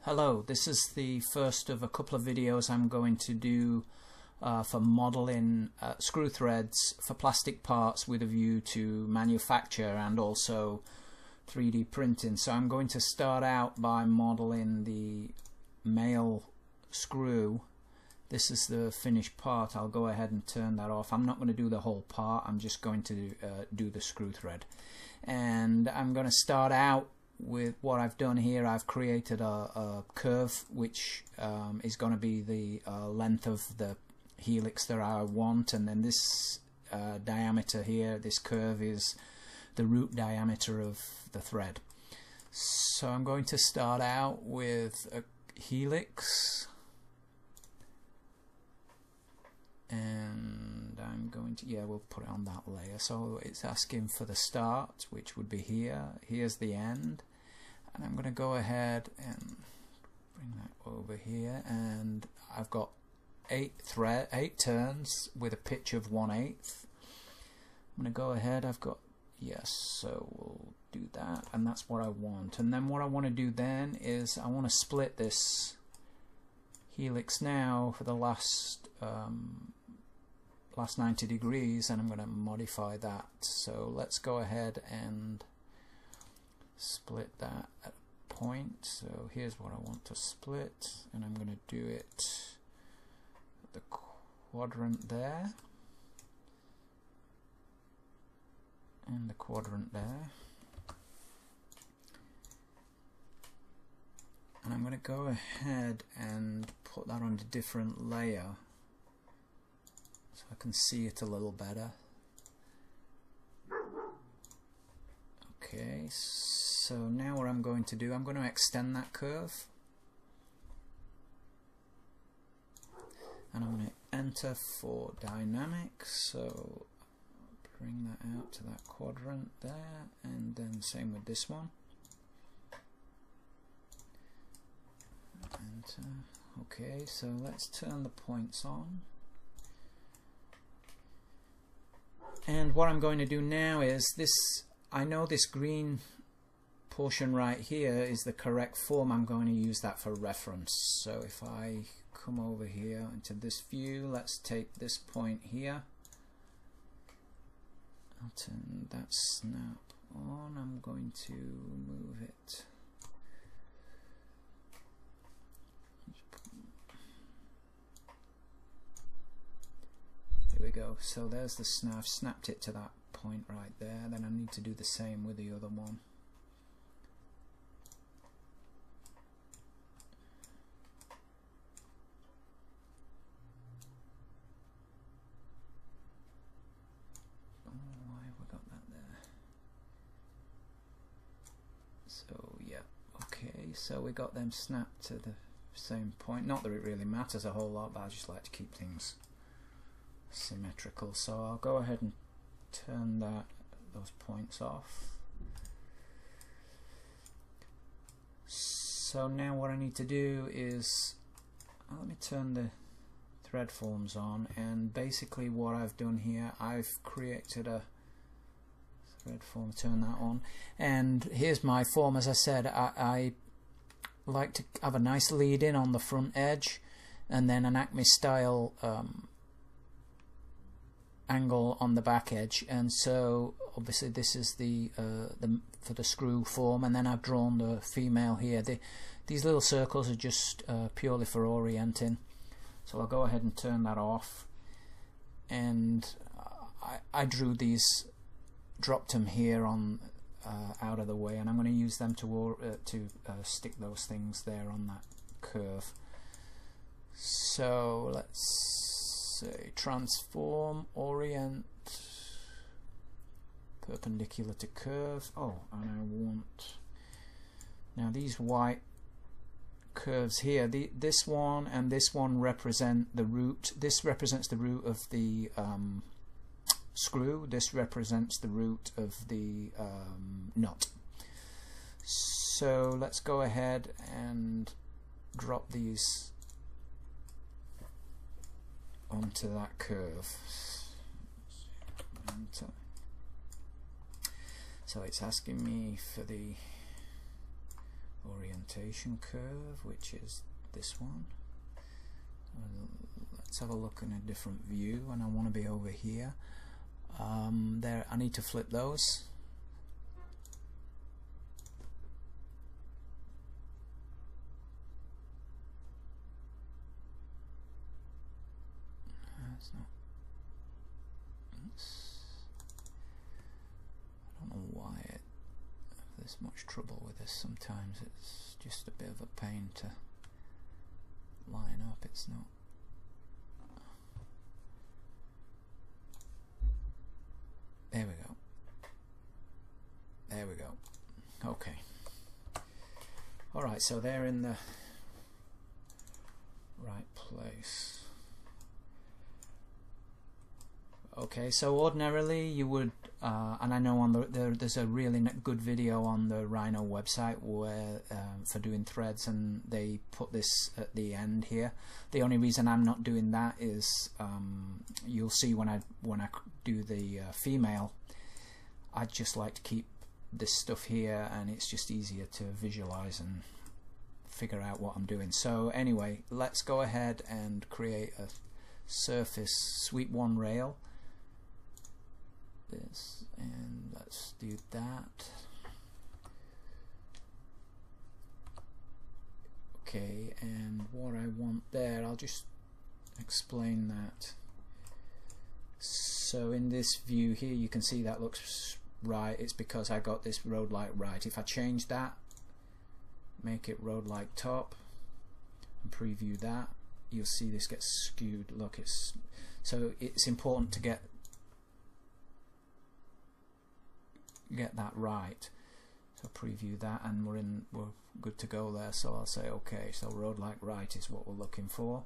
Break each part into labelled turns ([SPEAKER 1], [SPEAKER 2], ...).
[SPEAKER 1] Hello, this is the first of a couple of videos I'm going to do for modeling screw threads for plastic parts with a view to manufacture and also 3D printing. So I'm going to start out by modeling the male screw. This is the finished part. I'll go ahead and turn that off. I'm not going to do the whole part, I'm just going to do the screw thread. And I'm going to start out with what I've done here. I've created a curve which is going to be the length of the helix that I want, and then this diameter here, this curve, is the root diameter of the thread. So I'm going to start out with a helix, and I'm going to, we'll put it on that layer. So it's asking for the start, which would be here. Here's the end, and I'm going to go ahead and bring that over here, and I've got 8 turns with a pitch of 1/8. I'm going to go ahead, I've got, yes, so we'll do that, and that's what I want. And then what I want to do then is I want to split this helix now for the last 90 degrees, and I'm going to modify that. So let's go ahead and split that at a point. So here's what I want to split, and I'm going to do it at the quadrant there and the quadrant there, and I'm going to go ahead and put that on a different layer so I can see it a little better. Okay, so now what I'm going to do, I'm going to extend that curve, and I'm going to enter for dynamics, so bring that out to that quadrant there, and then same with this one. Enter. Okay, so let's turn the points on. And what I'm going to do now is this, I know this green portion right here is the correct form. I'm going to use that for reference. So if I come over here into this view, let's take this point here. I'll turn that snap on. I'm going to move it. Here we go. So there's the snap. Snapped it to that point right there. Then I need to do the same with the other one. Why have we got that there? So yeah, okay. So we got them snapped to the same point. Not that it really matters a whole lot, but I just like to keep things symmetrical. So I'll go ahead and turn those points off. So now what I need to do is let me turn the thread forms on, and basically what I've done here, I've created a thread form, turn that on, and here's my form. As I said, I like to have a nice lead in on the front edge and then an Acme style angle on the back edge, and so obviously this is the for the screw form, and then I've drawn the female here. These little circles are just purely for orienting, so I'll go ahead and turn that off, and I drew these, dropped them here on out of the way, and I'm going to use them to stick those things there on that curve. So let's say transform, orient, perpendicular to curve. Oh, and I want, now these white curves here, this one and this one represent the root. This represents the root of the screw. This represents the root of the nut. So let's go ahead and drop these onto that curve. So it's asking me for the orientation curve, which is this one. Let's have a look in a different view, and I want to be over here. There, I need to flip those. That's not. I don't know why there's much trouble with this. Sometimes it's just a bit of a pain to line up. It's not. There we go. There we go. Okay. Alright, so they're in the right place. Okay, so ordinarily you would, and I know on there's a really good video on the Rhino website where for doing threads, and they put this at the end here. The only reason I'm not doing that is you'll see when I do the female, I'd just like to keep this stuff here, and it's just easier to visualize and figure out what I'm doing. So anyway, let's go ahead and create a surface sweep one rail. This, and let's do that. Okay, and what I want there, I'll just explain that. So in this view here, you can see that looks right. It's because I got this road light right. If I change that, make it road light top, and preview that, you'll see this gets skewed. Look, so it's important to get that right. So preview that, and we're good to go there. So I'll say okay, so road light right is what we're looking for.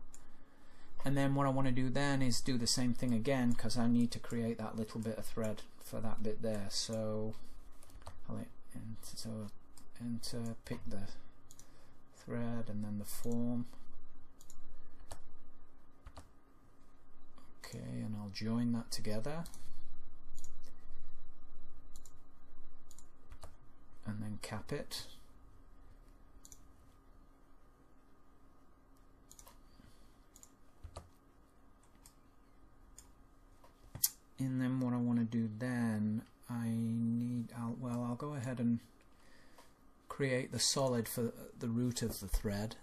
[SPEAKER 1] And then what I want to do then is do the same thing again, because I need to create that little bit of thread for that bit there. So I'll enter, pick the thread and then the form. Okay, and I'll join that together. And then cap it. And then what I want to do then, I'll go ahead and create the solid for the root of the thread,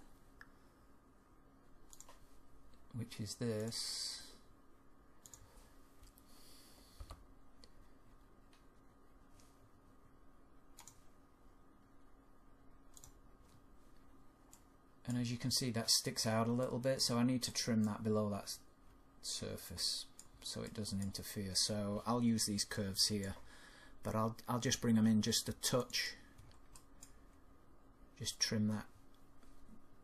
[SPEAKER 1] which is this. And as you can see, that sticks out a little bit, so I need to trim that below that surface so it doesn't interfere. So I'll use these curves here, but I'll just bring them in just a touch. Just trim that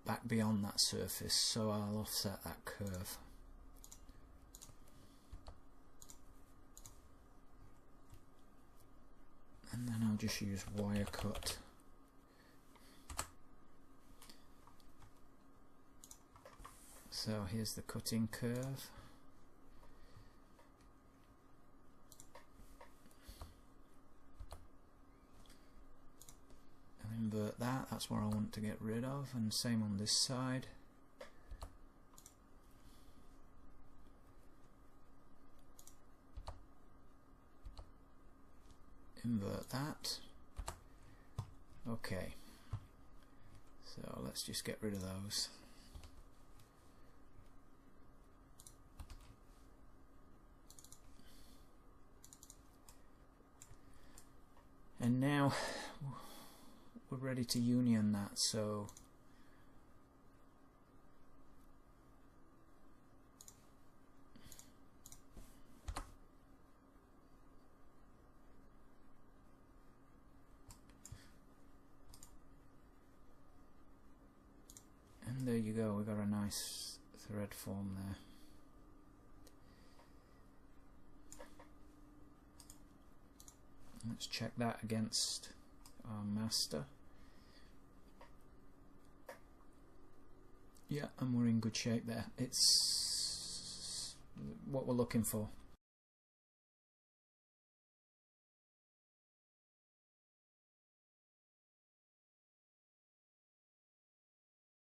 [SPEAKER 1] back beyond that surface, so I'll offset that curve. And then I'll just use wire cut. So here's the cutting curve. And invert that, that's what I want to get rid of, and same on this side. Invert that. Okay, so let's just get rid of those. And now we're ready to union that, so and there you go, we got a nice thread form there. Let's check that against our master. Yeah, and we're in good shape there. It's what we're looking for.